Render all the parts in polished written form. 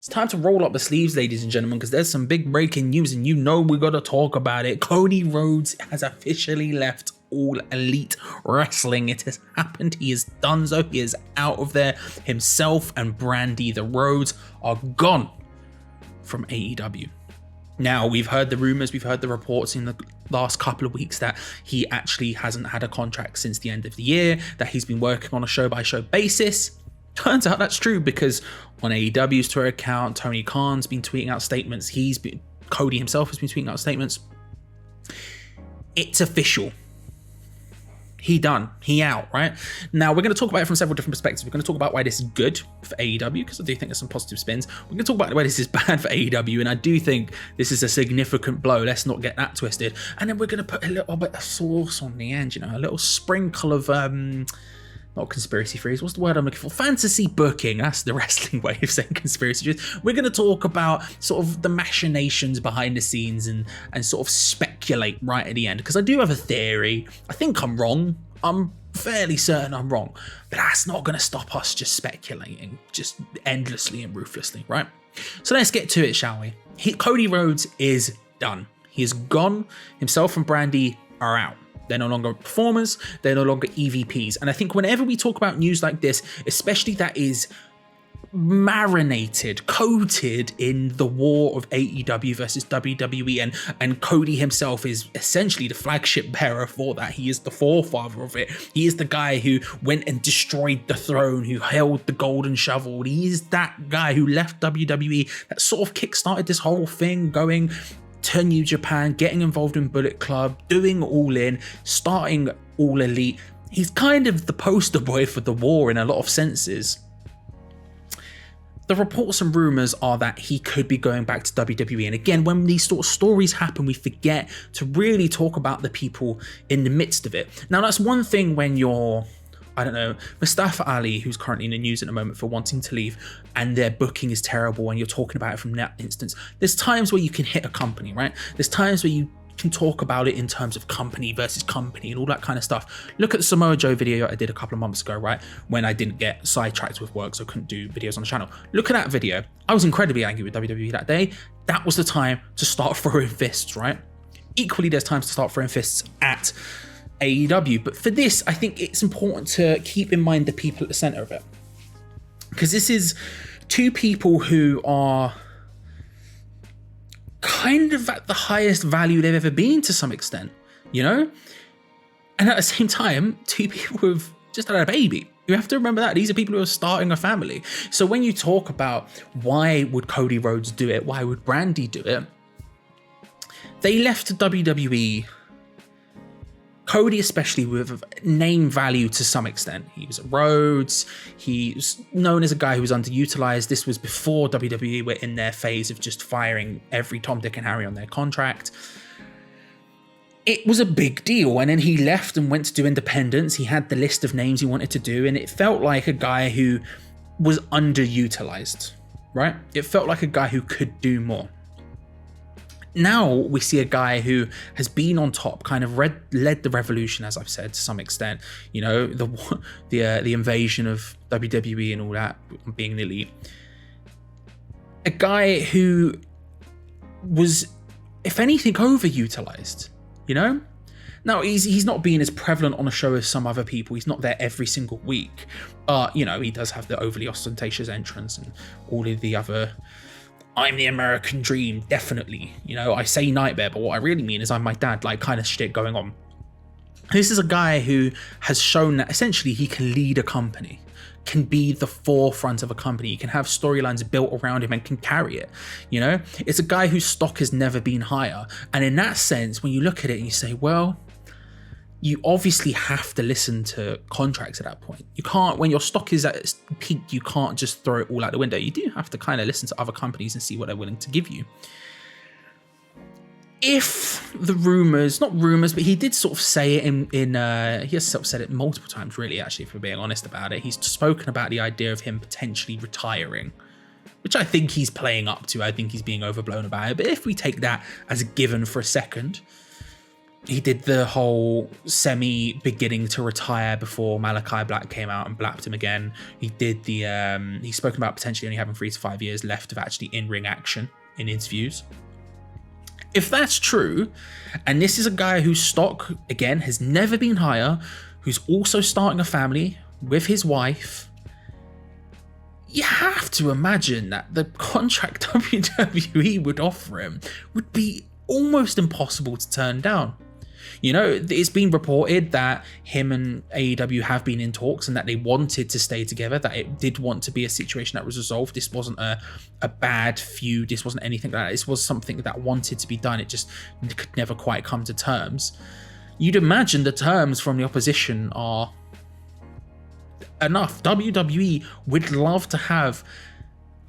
It's time to roll up the sleeves, ladies and gentlemen, because there's some big breaking news and we got to talk about it. Cody Rhodes has officially left All Elite Wrestling. It has happened. He is done so. He is out of there. Himself and Brandi, the Rhodes, are gone from AEW. Now, we've heard the rumors, we've heard the reports in the last couple of weeks that he actually hasn't had a contract since the end of the year, that he's been working on a show-by-show basis. Turns out that's true, because on AEW's Twitter account, Tony Khan's been tweeting out statements. Cody himself has been tweeting out statements. It's official. He done. He out, right? Now, we're going to talk about it from several different perspectives. We're going to talk about why this is good for AEW, because I do think there's some positive spins. We're going to talk about why this is bad for AEW, and I do think this is a significant blow. Let's not get that twisted. And then we're going to put a little bit of sauce on the end, a little sprinkle of... not conspiracy theories, what's the word I'm looking for? Fantasy booking. That's the wrestling way of saying conspiracy theories. We're going to talk about sort of the machinations behind the scenes and sort of speculate right at the end, because I do have a theory. I think I'm wrong. I'm fairly certain I'm wrong, but that's not going to stop us just speculating just endlessly and ruthlessly, right? So let's get to it, shall we? Cody Rhodes is done. He is gone. Himself and Brandi are out. They're no longer performers, they're no longer EVPs. And I think whenever we talk about news like this, especially that is marinated, coated in the war of AEW versus WWE, and Cody himself is essentially the flagship bearer for that. He is the forefather of it. He is the guy who went and destroyed the throne, who held the golden shovel. He is that guy who left WWE, that sort of kickstarted this whole thing going to New Japan, getting involved in Bullet Club, doing All In, starting All Elite. He's kind of the poster boy for the war in a lot of senses. The reports and rumors are that he could be going back to WWE. And again, when these sort of stories happen, we forget to really talk about the people in the midst of it. Now, that's one thing when you're, I don't know, Mustafa Ali, who's currently in the news at the moment for wanting to leave, and their booking is terrible, and you're talking about it from that instance. There's times where you can hit a company, right? There's times where you can talk about it in terms of company versus company and all that kind of stuff. Look at the Samoa Joe video I did a couple of months ago, right? When I didn't get sidetracked with work, so I couldn't do videos on the channel. Look at that video. I was incredibly angry with WWE that day. That was the time to start throwing fists, right? Equally, there's times to start throwing fists at AEW, but for this, I think it's important to keep in mind the people at the center of it, because this is two people who are kind of at the highest value they've ever been to some extent, and at the same time, two people who've just had a baby. You have to remember that these are people who are starting a family. So when you talk about why would Cody Rhodes do it, why would Brandi do it, they left WWE, Cody especially, with name value to some extent. He was at Rhodes. He was known as a guy who was underutilized. This was before WWE were in their phase of just firing every Tom, Dick and Harry on their contract. It was a big deal. And then he left and went to do independence. He had the list of names he wanted to do. And it felt like a guy who was underutilized, right? It felt like a guy who could do more. Now we see a guy who has been on top, kind of led the revolution, as I've said, to some extent. The invasion of WWE and all that, being the elite. A guy who was, if anything, overutilized. Now he's not being as prevalent on a show as some other people. He's not there every single week, but he does have the overly ostentatious entrance and all of the other. I'm the American dream, definitely. I say nightmare, but what I really mean is I'm my dad, like kind of shit going on. This is a guy who has shown that essentially he can lead a company, can be the forefront of a company, can have storylines built around him and can carry it. It's a guy whose stock has never been higher. And in that sense, when you look at it and you say, well, you obviously have to listen to contracts at that point. You can't, when your stock is at its peak, you can't just throw it all out the window. You do have to kind of listen to other companies and see what they're willing to give you. If the rumors, not rumors, but he did sort of say it he has sort of said it multiple times, really, actually, if we're being honest about it. He's spoken about the idea of him potentially retiring, which I think he's playing up to. I think he's being overblown about it. But if we take that as a given for a second, he did the whole semi beginning to retire before Malachi Black came out and blapped him again. He did the he's spoken about potentially only having 3 to 5 years left of actually in-ring action in interviews. If that's true, and this is a guy whose stock again has never been higher, who's also starting a family with his wife, you have to imagine that the contract WWE would offer him would be almost impossible to turn down. You know, it's been reported that him and AEW have been in talks and that they wanted to stay together, that it did want to be a situation that was resolved. This wasn't a bad feud. This wasn't anything like that. This was something that wanted to be done. It just could never quite come to terms. You'd imagine the terms from the opposition are enough. WWE would love to have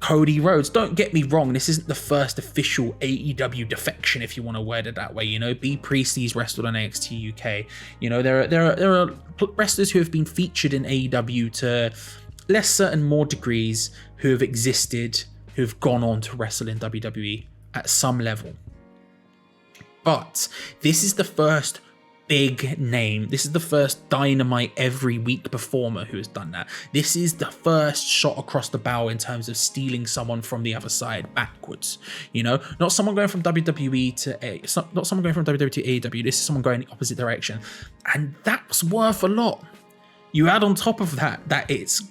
Cody Rhodes. Don't get me wrong, this isn't the first official AEW defection, if you want to word it that way. You know, B. Priestley's wrestled on NXT UK. You know, there are wrestlers who have been featured in AEW to lesser and more degrees who have existed, who have gone on to wrestle in WWE at some level. But this is the first big name. This is the first Dynamite every week performer who has done that. This is the first shot across the bow in terms of stealing someone from the other side backwards. You know, not someone going from WWE to not someone going from WWE to AEW. This is someone going the opposite direction, and that's worth a lot. You add on top of that it's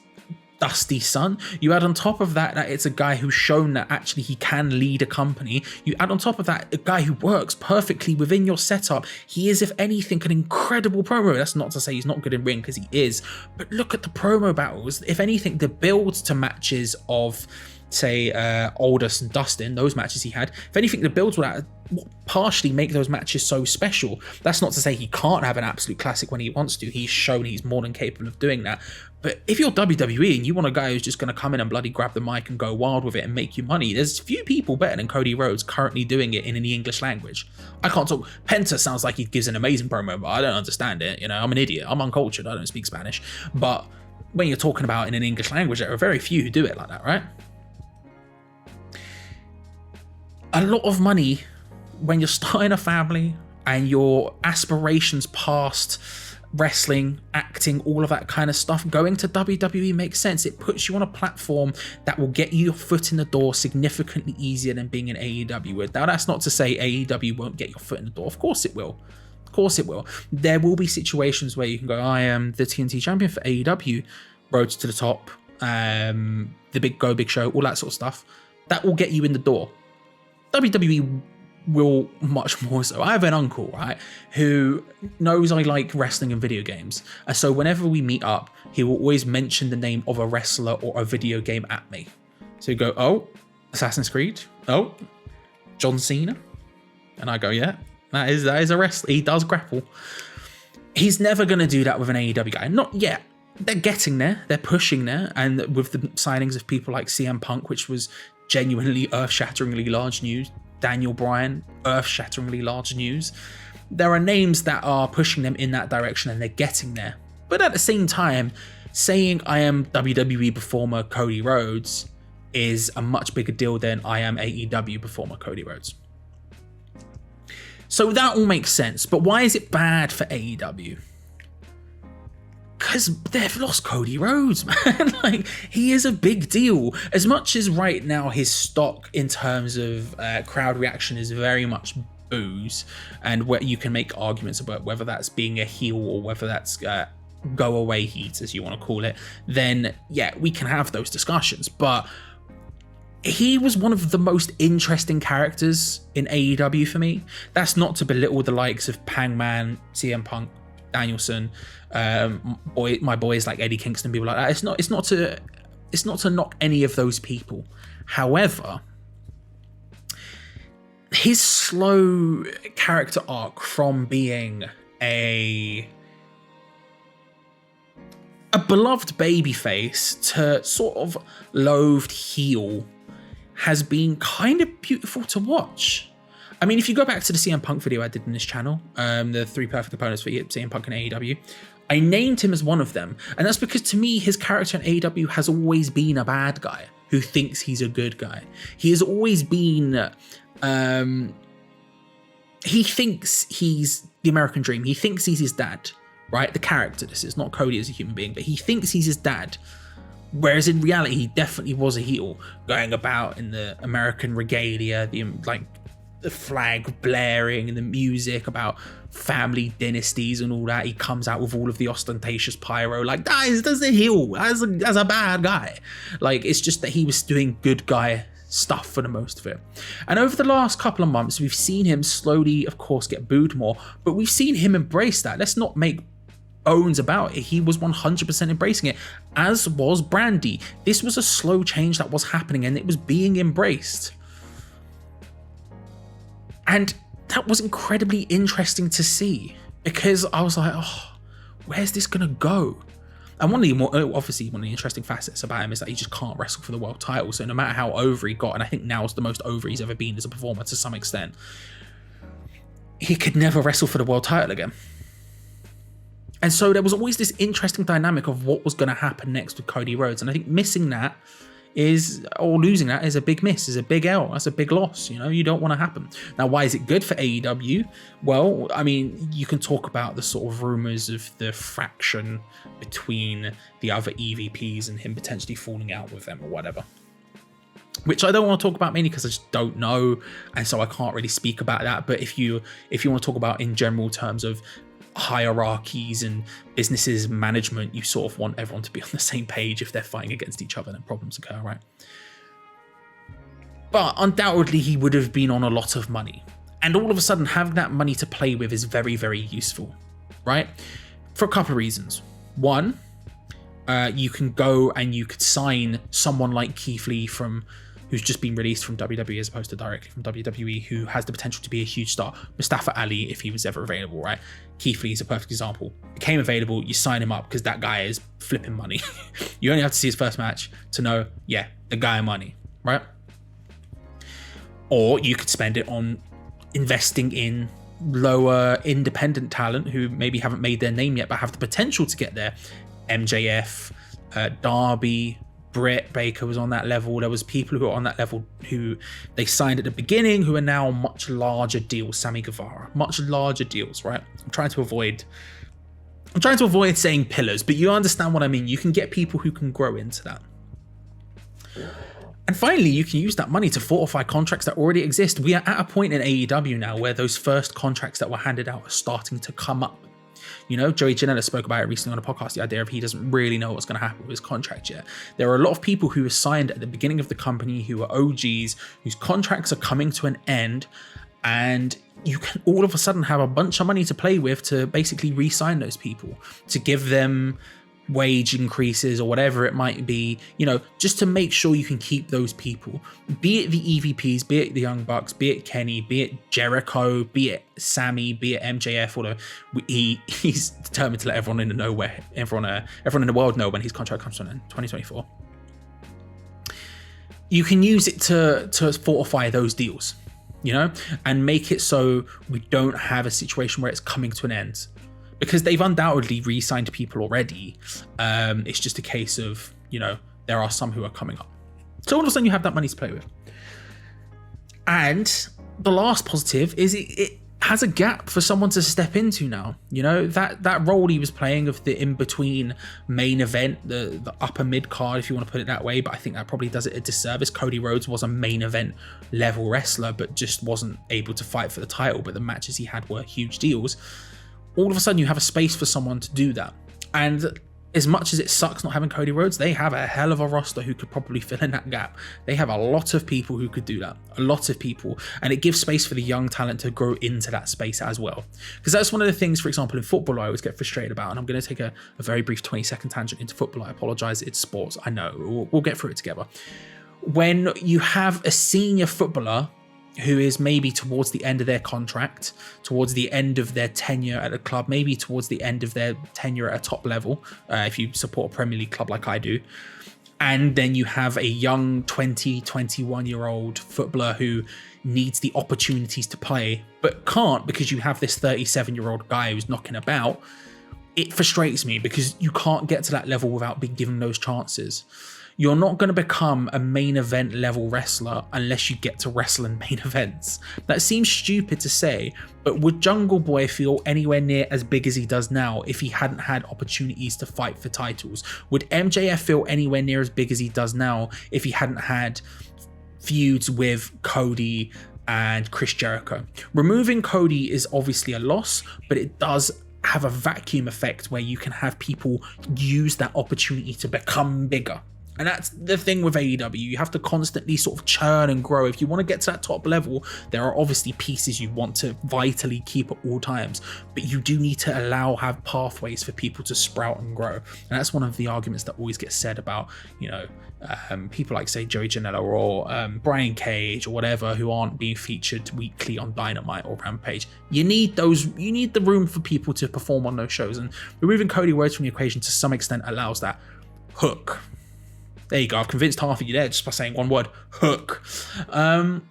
Dusty's son. You add on top of that it's a guy who's shown that actually he can lead a company. You add on top of that a guy who works perfectly within your setup. He is, if anything, an incredible promo. That's not to say he's not good in ring, because he is. But look at the promo battles. If anything, the builds to matches of, say, Aldous and Dustin, those matches he had, if anything, the builds would partially make those matches so special. That's not to say he can't have an absolute classic when he wants to. He's shown he's more than capable of doing that. But if you're WWE and you want a guy who's just going to come in and bloody grab the mic and go wild with it and make you money, there's few people better than Cody Rhodes currently doing it in the English language. I can't talk. Penta sounds like he gives an amazing promo, but I don't understand it. You know, I'm an idiot. I'm uncultured. I don't speak Spanish. But when you're talking about in an English language, there are very few who do it like that, right? A lot of money when you're starting a family and your aspirations past wrestling, acting, all of that kind of stuff, going to WWE makes sense. It puts you on a platform that will get you your foot in the door significantly easier than being in AEW would. Now, that's not to say AEW won't get your foot in the door. Of course it will. Of course it will. There will be situations where you can go, I am the TNT champion for AEW, roads to the top, the big show, all that sort of stuff. That will get you in the door. WWE will much more so. I have an uncle, right, who knows I like wrestling and video games. And so whenever we meet up, he will always mention the name of a wrestler or a video game at me. So you go, oh, Assassin's Creed. Oh, John Cena. And I go, yeah, that is a wrestler. He does grapple. He's never going to do that with an AEW guy. Not yet. They're getting there. They're pushing there. And with the signings of people like CM Punk, which was genuinely earth-shatteringly large news, Daniel Bryan, earth-shatteringly large news. There are names that are pushing them in that direction and they're getting there. But at the same time, saying I am WWE performer Cody Rhodes is a much bigger deal than I am AEW performer Cody Rhodes. So that all makes sense. But why is it bad for AEW? Because they've lost Cody Rhodes, man. Like, he is a big deal. As much as right now his stock in terms of crowd reaction is very much boos, and where you can make arguments about whether that's being a heel or whether that's go away heat, as you want to call it, then yeah, we can have those discussions. But he was one of the most interesting characters in AEW for me. That's not to belittle the likes of Hangman, CM Punk, Danielson, my boys like Eddie Kingston, people like that. It's not to knock any of those people. However, his slow character arc from being a beloved babyface to sort of loathed heel has been kind of beautiful to watch. I mean, if you go back to the CM Punk video I did in this channel, the 3 perfect opponents for CM Punk and AEW, I named him as one of them. And that's because to me, his character in AEW has always been a bad guy who thinks he's a good guy. He has always been, he thinks he's the American Dream. He thinks he's his dad, right? The character, this is not Cody as a human being, but he thinks he's his dad. Whereas in reality, he definitely was a heel, going about in the American regalia, the flag blaring and the music about family dynasties and all that. He comes out with all of the ostentatious pyro, like, guys, that's a heel, as a bad guy. Like, it's just that he was doing good guy stuff for the most of it. And over the last couple of months, we've seen him slowly, of course, get booed more, but we've seen him embrace that. Let's not make bones about it. He was 100% embracing it, as was Brandi. This was a slow change that was happening, and it was being embraced. And that was incredibly interesting to see, because I was like, oh, where's this gonna go? And one of the interesting facets about him is that he just can't wrestle for the world title. So no matter how over he got, and I think now is the most over he's ever been as a performer to some extent, he could never wrestle for the world title again. And so there was always this interesting dynamic of what was going to happen next with Cody Rhodes. And I think missing that or losing that is a big miss, is a big L. That's a big loss. You don't want to happen. Now, why is it good for AEW? Well, I mean, you can talk about the sort of rumors of the fraction between the other EVPs and him potentially falling out with them or whatever, which I don't want to talk about mainly because I just don't know. And so I can't really speak about that. But if you want to talk about in general terms of hierarchies and businesses management, you sort of want everyone to be on the same page. If they're fighting against each other, then problems occur, right? But undoubtedly he would have been on a lot of money, and all of a sudden having that money to play with is very, very useful, right? For a couple of reasons. One, you can go and you could sign someone like Keith Lee who's just been released from WWE as opposed to directly from WWE, who has the potential to be a huge star. Mustafa Ali, if he was ever available, right? Keith Lee is a perfect example. Became available, you sign him up because that guy is flipping money. You only have to see his first match to know, yeah, the guy money, right? Or you could spend it on investing in lower independent talent who maybe haven't made their name yet but have the potential to get there. MJF, Darby, Britt Baker was on that level. There was people who were on that level who they signed at the beginning who are now much larger deals. Sammy Guevara, much larger deals, right? I'm trying to avoid saying pillars, but you understand what I mean. You can get people who can grow into that. And finally, you can use that money to fortify contracts that already exist. We are at a point in AEW now where those first contracts that were handed out are starting to come up. Joey Janela spoke about it recently on a podcast, the idea of he doesn't really know what's going to happen with his contract yet. There are a lot of people who were signed at the beginning of the company who are OGs, whose contracts are coming to an end, and you can all of a sudden have a bunch of money to play with to basically re-sign those people, to give them wage increases or whatever it might be, just to make sure you can keep those people, be it the EVPs, be it the Young Bucks, be it Kenny, be it Jericho, be it Sammy, be it MJF, although he's determined to let everyone in the world know when his contract comes to an end, 2024. You can use it to fortify those deals, and make it so we don't have a situation where it's coming to an end. Because they've undoubtedly re-signed people already. It's just a case of, there are some who are coming up. So all of a sudden you have that money to play with. And the last positive is it has a gap for someone to step into now. That role he was playing of the in-between main event, the upper mid-card, if you want to put it that way, but I think that probably does it a disservice. Cody Rhodes was a main event level wrestler, but just wasn't able to fight for the title, but the matches he had were huge deals. All of a sudden you have a space for someone to do that. And as much as it sucks not having Cody Rhodes, they have a hell of a roster who could probably fill in that gap. They have a lot of people who could do that, a lot of people. And it gives space for the young talent to grow into that space as well. Because that's one of the things, for example, in football, I always get frustrated about. And I'm going to take a very brief 20-second tangent into football. I apologize, it's sports. I know, we'll get through it together. When you have a senior footballer who is maybe towards the end of their contract, towards the end of their tenure at a club, maybe towards the end of their tenure at a top level, if you support a Premier League club like I do. And then you have a young 20, 21-year-old footballer who needs the opportunities to play, but can't because you have this 37-year-old guy who's knocking about. It frustrates me because you can't get to that level without being given those chances. You're not going to become a main event level wrestler unless you get to wrestle in main events. That seems stupid to say, but would Jungle Boy feel anywhere near as big as he does now if he hadn't had opportunities to fight for titles? Would MJF feel anywhere near as big as he does now if he hadn't had feuds with Cody and Chris Jericho? Removing Cody is obviously a loss, but it does have a vacuum effect where you can have people use that opportunity to become bigger. And that's the thing with AEW. You have to constantly sort of churn and grow. If you want to get to that top level, there are obviously pieces you want to vitally keep at all times, but you do need to have pathways for people to sprout and grow. And that's one of the arguments that always gets said about, people like, say, Joey Janela or Brian Cage or whatever, who aren't being featured weekly on Dynamite or Rampage. You need the room for people to perform on those shows, and removing Cody Rhodes from the equation to some extent allows that. Hook. There you go. I've convinced half of you there just by saying one word: hook. And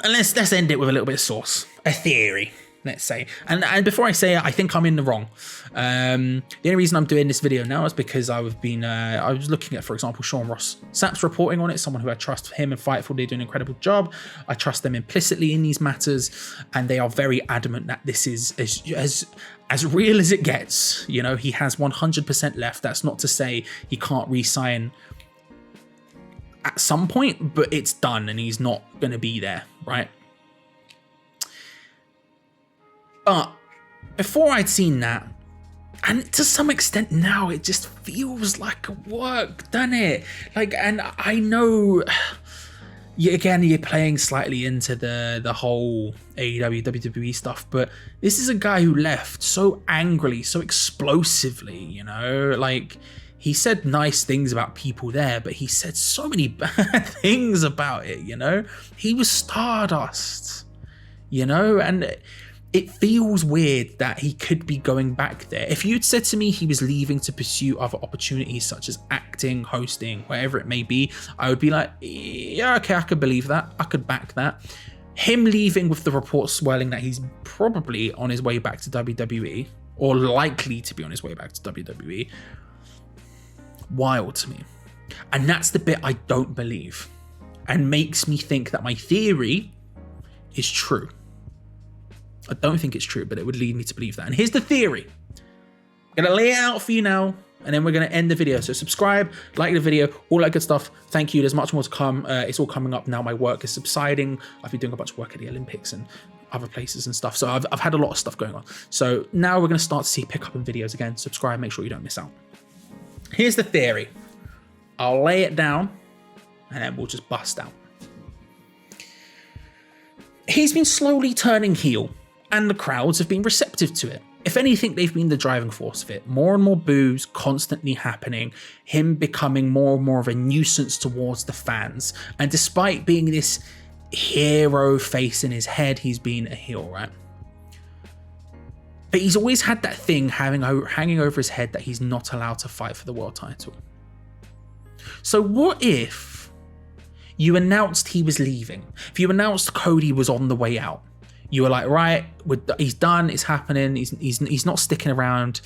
let's end it with a little bit of sauce, a theory, let's say. And before I say it, I think I'm in the wrong. The only reason I'm doing this video now is because I was looking at, for example, Sean Ross Sapp's reporting on it. Someone who I trust, him and Fightful, they do an incredible job. I trust them implicitly in these matters, and they are very adamant that this is as real as it gets. He has 100% left. That's not to say he can't re-sign at some point, but it's done and he's not going to be there, right? But before I'd seen that, and to some extent now, it just feels like a work, doesn't it? And I know, again, you're playing slightly into the whole AEW, WWE stuff, but this is a guy who left so angrily, so explosively, he said nice things about people there, but he said so many bad things about it, He was Stardust, and it feels weird that he could be going back there. If you'd said to me he was leaving to pursue other opportunities such as acting, hosting, whatever it may be, I would be like, yeah, okay, I could believe that. I could back that. Him leaving with the reports swirling that he's probably on his way back to WWE, or likely to be on his way back to WWE, wild to me. And that's the bit I don't believe, and makes me think that my theory is true. I don't think it's true, but it would lead me to believe that. And here's the theory. I'm going to lay it out for you now, and then we're going to end the video. So subscribe, like the video, all that good stuff. Thank you. There's much more to come. It's all coming up now. My work is subsiding. I've been doing a bunch of work at the Olympics and other places and stuff. So I've had a lot of stuff going on. So now we're going to start to see pick up in videos again. Subscribe, make sure you don't miss out. Here's the theory. I'll lay it down and then we'll just bust out. He's been slowly turning heel, and the crowds have been receptive to it. If anything, they've been the driving force of it. More and more boos constantly happening, him becoming more and more of a nuisance towards the fans. And despite being this hero face in his head, he's been a heel, right? But he's always had that thing hanging over his head that he's not allowed to fight for the world title. So what if you announced he was leaving? If you announced Cody was on the way out, you were like, right, he's done, it's happening, he's not sticking around.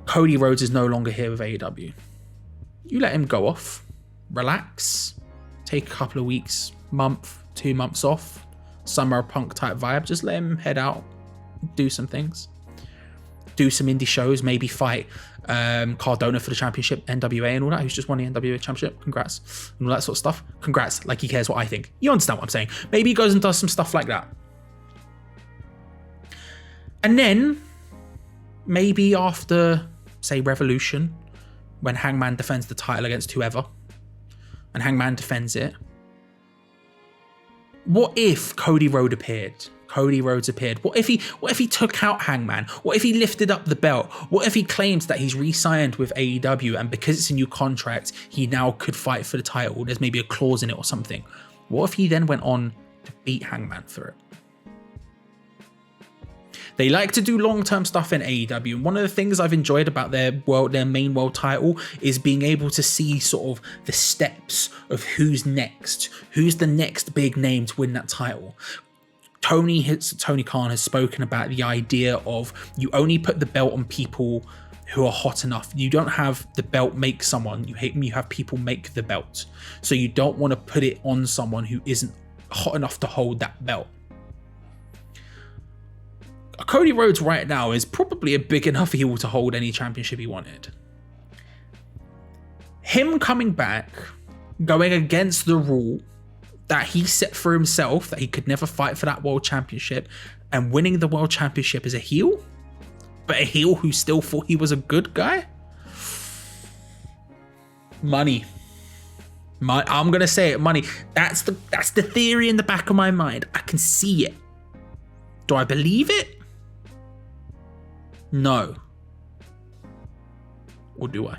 Cody Rhodes is no longer here with AEW. You let him go off, relax, take a couple of weeks, month, 2 months off, summer punk type vibe, just let him head out, do some things. Do some indie shows, maybe fight Cardona for the championship, NWA and all that, who's just won the NWA championship. Congrats. And all that sort of stuff. Congrats. Like he cares what I think. You understand what I'm saying. Maybe he goes and does some stuff like that. And then, maybe after, say, Revolution, when Hangman defends the title against whoever, and Hangman defends it, what if Cody Rhodes appeared? What if he took out Hangman? What if he lifted up the belt? What if he claims that he's re-signed with AEW, and because it's a new contract, he now could fight for the title? There's maybe a clause in it or something. What if he then went on to beat Hangman for it? They like to do long-term stuff in AEW, and one of the things I've enjoyed about their main world title is being able to see sort of the steps of who's the next big name to win that title. Tony Khan has spoken about the idea of you only put the belt on people who are hot enough. You don't have the belt make someone, you have people make the belt. So you don't want to put it on someone who isn't hot enough to hold that belt. Cody Rhodes right now is probably a big enough heel to hold any championship he wanted. Him coming back, going against the rule that he set for himself, that he could never fight for that world championship, and winning the world championship as a heel, but a heel who still thought he was a good guy. Money. I'm gonna say it, money. That's the theory in the back of my mind. I can see it. Do I believe it? No. Or do I?